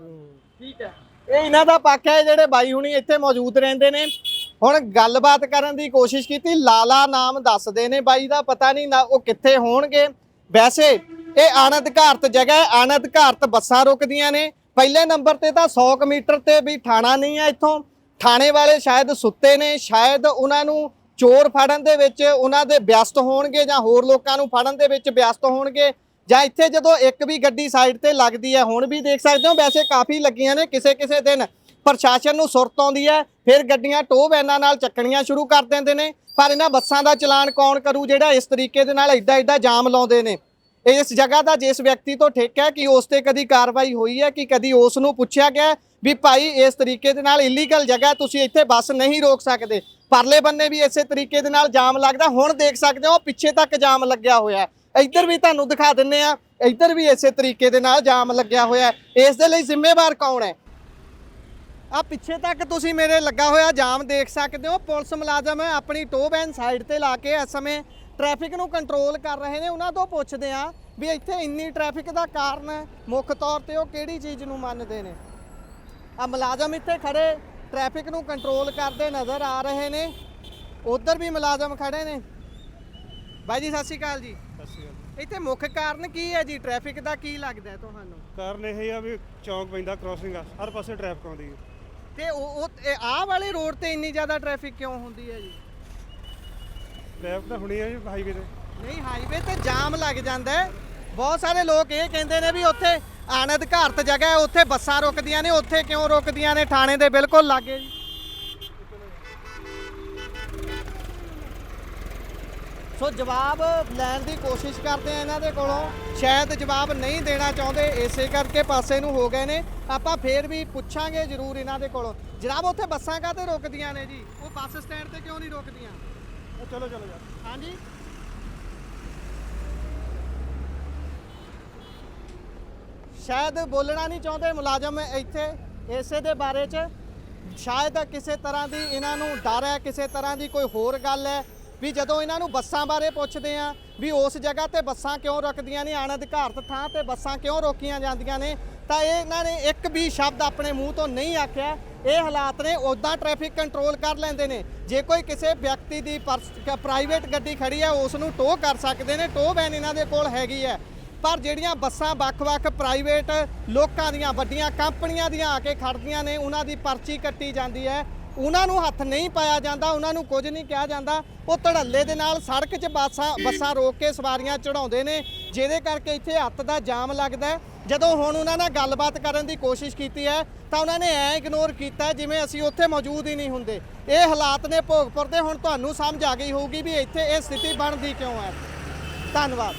ਠੀਕ ਹੈ, ਇਹ ਇਹਨਾਂ ਦਾ ਪੱਖ ਹੈ। ਜਿਹੜੇ ਬਾਈ ਹੁਣੀ ਇੱਥੇ ਮੌਜੂਦ ਰਹਿੰਦੇ ਨੇ, ਹੁਣ ਗੱਲਬਾਤ ਕਰਨ ਦੀ ਕੋਸ਼ਿਸ਼ ਕੀਤੀ। ਲਾਲਾ ਨਾਮ ਦੱਸਦੇ ਨੇ ਬਾਈ ਦਾ, ਪਤਾ ਨਹੀਂ ਨਾ ਉਹ ਕਿੱਥੇ ਹੋਣਗੇ। ਵੈਸੇ ਇਹ ਅਣਅਧਿਕਾਰਤ ਜਗ੍ਹਾ ਹੈ, ਅਣਅਧਿਕਾਰਤ ਬੱਸਾਂ ਰੁਕਦੀਆਂ ਨੇ। ਪਹਿਲੇ ਨੰਬਰ ਤੇ ਤਾਂ 100 ਮੀਟਰ ਤੇ ਵੀ ਥਾਣਾ ਨਹੀਂ ਹੈ। ਇੱਥੋਂ ਥਾਣੇ ਵਾਲੇ ਸ਼ਾਇਦ ਸੁੱਤੇ ਨੇ, ਸ਼ਾਇਦ ਉਹਨਾਂ ਨੂੰ ਚੋਰ ਫੜਨ ਦੇ ਵਿੱਚ ਉਹਨਾਂ ਦੇ ਵਿਅਸਤ ਹੋਣਗੇ ਜਾਂ ਹੋਰ ਲੋਕਾਂ ਨੂੰ ਫੜਨ ਦੇ ਵਿੱਚ ਵਿਅਸਤ ਹੋਣਗੇ, ਜਾਂ ਇੱਥੇ ਜਦੋਂ ਇੱਕ ਵੀ ਗੱਡੀ ਸਾਈਡ ਤੇ ਲੱਗਦੀ ਹੈ, ਹੁਣ ਵੀ ਦੇਖ ਸਕਦੇ ਹੋ ਵੈਸੇ ਕਾਫੀ ਲੱਗੀਆਂ ਨੇ। ਕਿਸੇ ਦਿਨ ਪ੍ਰਸ਼ਾਸਨ ਨੂੰ ਸੁਰਤ ਆਉਂਦੀ ਹੈ, ਫਿਰ ਗੱਡੀਆਂ ਟੋਹ ਵੈਨਾਂ ਨਾਲ ਚੱਕਣੀਆਂ ਸ਼ੁਰੂ ਕਰ ਦਿੰਦੇ ਨੇ। ਪਰ ਇਹਨਾਂ ਬੱਸਾਂ ਦਾ ਚਲਾਨ ਕੌਣ ਕਰੂ ਜਿਹੜਾ ਇਸ ਤਰੀਕੇ ਦੇ ਨਾਲ ਐਡਾ ਜਾਮ ਲਾਉਂਦੇ ਨੇ? ਇਸ ਜਗ੍ਹਾ ਦਾ ਜਿਸ ਵਿਅਕਤੀ ਤੋਂ ਠੇਕਾ ਹੈ, ਕਿ ਉਸ ਤੇ ਕਦੀ ਕਾਰਵਾਈ ਹੋਈ ਹੈ, ਕਿ ਕਦੀ ਉਸ ਨੂੰ ਪੁੱਛਿਆ ਗਿਆ ਵੀ ਭਾਈ ਇਸ ਤਰੀਕੇ ਦੇ ਨਾਲ ਇਲੀਗਲ ਜਗ੍ਹਾ, ਤੁਸੀਂ ਇੱਥੇ ਬੱਸ ਨਹੀਂ ਰੋਕ ਸਕਦੇ? ਪਰਲੇ ਬੰਨੇ ਵੀ ਇਸੇ ਤਰੀਕੇ ਦੇ ਨਾਲ ਜਾਮ ਲੱਗਦਾ। ਹੁਣ ਦੇਖ ਸਕਦੇ ਹੋ ਪਿੱਛੇ ਤੱਕ ਜਾਮ ਲੱਗਿਆ ਹੋਇਆ, ਇੱਧਰ ਵੀ ਤੁਹਾਨੂੰ ਦਿਖਾ ਦਿੰਨੇ ਆ, ਇੱਧਰ ਵੀ ਇਸੇ ਤਰੀਕੇ ਦੇ ਨਾਲ ਜਾਮ ਲੱਗਿਆ ਹੋਇਆ। ਇਸ ਦੇ ਲਈ ਜ਼ਿੰਮੇਵਾਰ ਕੌਣ ਹੈ? ਆ ਪਿੱਛੇ ਤੱਕ ਤੁਸੀਂ ਮੇਰੇ ਲੱਗਾ ਹੋਇਆ ਜਾਮ ਦੇਖ ਸਕਦੇ ਹੋ। ਪੁਲਿਸ ਮੁਲਾਜ਼ਮ ਆਪਣੀ ਟੋਹ ਵੈਨ ਸਾਈਡ ਤੇ ਲਾ ਕੇ ਇਸ ਸਮੇਂ ਟ੍ਰੈਫਿਕ ਨੂੰ ਕੰਟਰੋਲ ਕਰ ਰਹੇ ਨੇ। ਉਹਨਾਂ ਤੋਂ ਪੁੱਛਦੇ ਆ ਵੀ ਇੱਥੇ ਇੰਨੀ ਟ੍ਰੈਫਿਕ ਦਾ ਕਾਰਨ ਮੁੱਖ ਤੌਰ ਤੇ ਉਹ ਕਿਹੜੀ ਚੀਜ਼ ਨੂੰ ਮੰਨਦੇ ਨੇ। ਆ ਮੁਲਾਜ਼ਮ ਇੱਥੇ ਖੜੇ ਟ੍ਰੈਫਿਕ ਨੂੰ ਕੰਟਰੋਲ ਕਰਦੇ ਨਜ਼ਰ ਆ ਰਹੇ ਨੇ। ਉਧਰ ਵੀ ਮੁਲਾਜ਼ਮ ਖੜੇ ਨੇ। ਬਾਈ ਜੀ ਸਤਿ ਸ਼੍ਰੀ ਅਕਾਲ ਜੀ। ਇੱਥੇ ਮੁੱਖ ਕਾਰਨ ਕੀ ਹੈ ਜੀ ਟ੍ਰੈਫਿਕ ਦਾ? ਕੀ ਲੱਗਦਾ ਤੁਹਾਨੂੰ? ਕਾਰਨ ਇਹ ਆ ਵੀ ਚੌਂਕ ਪੈਂਦਾ, ਕ੍ਰੋਸਿੰਗ ਆ, ਹਰ ਪਾਸੇ ਟ੍ਰੈਫਿਕ ਆਉਂਦੀ ਹੈ। ਤੇ ਆਹ ਵਾਲੇ ਰੋਡ ਤੇ ਇੰਨੀ ਜ਼ਿਆਦਾ ਟ੍ਰੈਫਿਕ ਕਿਉਂ ਹੁੰਦੀ ਹੈ ਜੀ? ਟ੍ਰੈਫਿਕ ਤਾਂ ਹੁਣੀ ਹੈ ਜੀ ਹਾਈਵੇ ਤੇ। ਨਹੀਂ ਹਾਈਵੇ ਤੇ ਜਾਮ ਲੱਗ ਜਾਂਦਾ ਹੈ। ਬਹੁਤ ਸਾਰੇ ਲੋਕ ਇਹ ਕਹਿੰਦੇ ਨੇ ਵੀ ਉੱਥੇ ਅਣਅਧਿਕਾਰਤ ਜਗ੍ਹਾ ਹੈ, ਉੱਥੇ ਬੱਸਾਂ ਰੁਕਦੀਆਂ ਨੇ, ਉੱਥੇ ਕਿਉਂ ਰੁਕਦੀਆਂ ਨੇ? ਥਾਣੇ ਦੇ ਬਿਲਕੁਲ ਲਾਗੇ ਜੀ। ਸੋ ਜਵਾਬ ਲੈਣ ਦੀ ਕੋਸ਼ਿਸ਼ ਕਰਦੇ ਆ ਇਹਨਾਂ ਦੇ ਕੋਲੋਂ, ਸ਼ਾਇਦ ਜਵਾਬ ਨਹੀਂ ਦੇਣਾ ਚਾਹੁੰਦੇ, ਇਸੇ ਕਰਕੇ ਪਾਸੇ ਨੂੰ ਹੋ ਗਏ ਨੇ। ਆਪਾਂ ਫੇਰ ਵੀ ਪੁੱਛਾਂਗੇ ਜ਼ਰੂਰ ਇਹਨਾਂ ਦੇ ਕੋਲੋਂ। ਜਨਾਬ ਉੱਥੇ ਬੱਸਾਂ ਕਾਹਤੇ ਰੁਕਦੀਆਂ ਨੇ ਜੀ? ਉਹ ਬੱਸ ਸਟੈਂਡ ਤੇ ਕਿਉਂ ਨਹੀਂ ਰੁਕਦੀਆਂ? ਚਲੋ ਚਲੋ ਯਾਰ। ਹਾਂਜੀ ਸ਼ਾਇਦ ਬੋਲਣਾ ਨਹੀਂ ਚਾਹੁੰਦੇ ਮੁਲਾਜ਼ਮ ਇੱਥੇ ਇਸੇ ਦੇ ਬਾਰੇ 'ਚ। ਸ਼ਾਇਦ ਕਿਸੇ ਤਰ੍ਹਾਂ ਦੀ ਇਹਨਾਂ ਨੂੰ ਡਰ ਹੈ, ਕਿਸੇ ਤਰ੍ਹਾਂ ਦੀ ਕੋਈ ਹੋਰ ਗੱਲ ਹੈ ਵੀ ਜਦੋਂ ਇਹਨਾਂ ਨੂੰ ਬੱਸਾਂ ਬਾਰੇ ਪੁੱਛਦੇ ਆ ਵੀ ਉਸ ਜਗ੍ਹਾ ਤੇ ਬੱਸਾਂ ਕਿਉਂ ਰੁਕਦੀਆਂ ਨੇ, ਅਣਅਧਿਕਾਰਤ ਥਾਂ ਤੇ ਬੱਸਾਂ ਕਿਉਂ ਰੋਕੀਆਂ ਜਾਂਦੀਆਂ ਨੇ, ਤਾਂ ਇਹਨਾਂ ਨੇ ਇੱਕ ਵੀ ਸ਼ਬਦ ਆਪਣੇ ਮੂੰਹ ਤੋਂ ਨਹੀਂ ਆਖਿਆ। ਇਹ ਹਾਲਾਤ ਨੇ, ਉੱਦਾਂ ਟ੍ਰੈਫਿਕ ਕੰਟਰੋਲ ਕਰ ਲੈਂਦੇ ਨੇ। ਜੇ ਕੋਈ ਕਿਸੇ ਵਿਅਕਤੀ ਦੀ ਪ੍ਰਾਈਵੇਟ ਗੱਡੀ ਖੜੀ ਹੈ ਉਸ ਨੂੰ ਟੋਅ ਕਰ ਸਕਦੇ ਨੇ, ਟੋਅ ਵੈਨ ਇਹਨਾਂ ਦੇ ਕੋਲ ਹੈਗੀ ਹੈ। ਪਰ ਜਿਹੜੀਆਂ ਬੱਸਾਂ ਵੱਖ-ਵੱਖ ਪ੍ਰਾਈਵੇਟ ਲੋਕਾਂ ਦੀਆਂ, ਵੱਡੀਆਂ ਕੰਪਨੀਆਂ ਦੀਆਂ ਆ ਕੇ ਖੜਦੀਆਂ ਨੇ, ਉਹਨਾਂ ਦੀ ਪਰਚੀ ਕੱਟੀ ਜਾਂਦੀ ਹੈ, ਉਹਨਾਂ ਨੂੰ ਹੱਥ ਨਹੀਂ ਪਾਇਆ ਜਾਂਦਾ, ਉਹਨਾਂ ਨੂੰ ਕੁਝ ਨਹੀਂ ਕਿਹਾ ਜਾਂਦਾ। ਉਹ ਧੜੱਲੇ ਦੇ ਨਾਲ ਸੜਕ 'ਚ ਬੱਸਾਂ ਰੋਕ ਕੇ ਸਵਾਰੀਆਂ ਚੜਾਉਂਦੇ ਨੇ, ਜਿਹਦੇ ਕਰਕੇ ਇੱਥੇ ਹੱਥ ਦਾ ਜਾਮ ਲੱਗਦਾ। ਜਦੋਂ ਹੁਣ ਉਹਨਾਂ ਨਾਲ ਗੱਲਬਾਤ ਕਰਨ ਦੀ ਕੋਸ਼ਿਸ਼ ਕੀਤੀ ਹੈ ਤਾਂ ਉਹਨਾਂ ਨੇ ਐ ਇਗਨੋਰ ਕੀਤਾ ਜਿਵੇਂ ਅਸੀਂ ਉੱਥੇ ਮੌਜੂਦ ਹੀ ਨਹੀਂ ਹੁੰਦੇ। ਇਹ ਹਾਲਾਤ ਨੇ ਭੋਗਪੁਰ ਦੇ। ਹੁਣ ਤੁਹਾਨੂੰ ਸਮਝ ਆ ਗਈ ਹੋਊਗੀ ਵੀ ਇੱਥੇ ਇਹ ਸਥਿਤੀ ਬਣਦੀ ਕਿਉਂ ਹੈ। ਧੰਨਵਾਦ।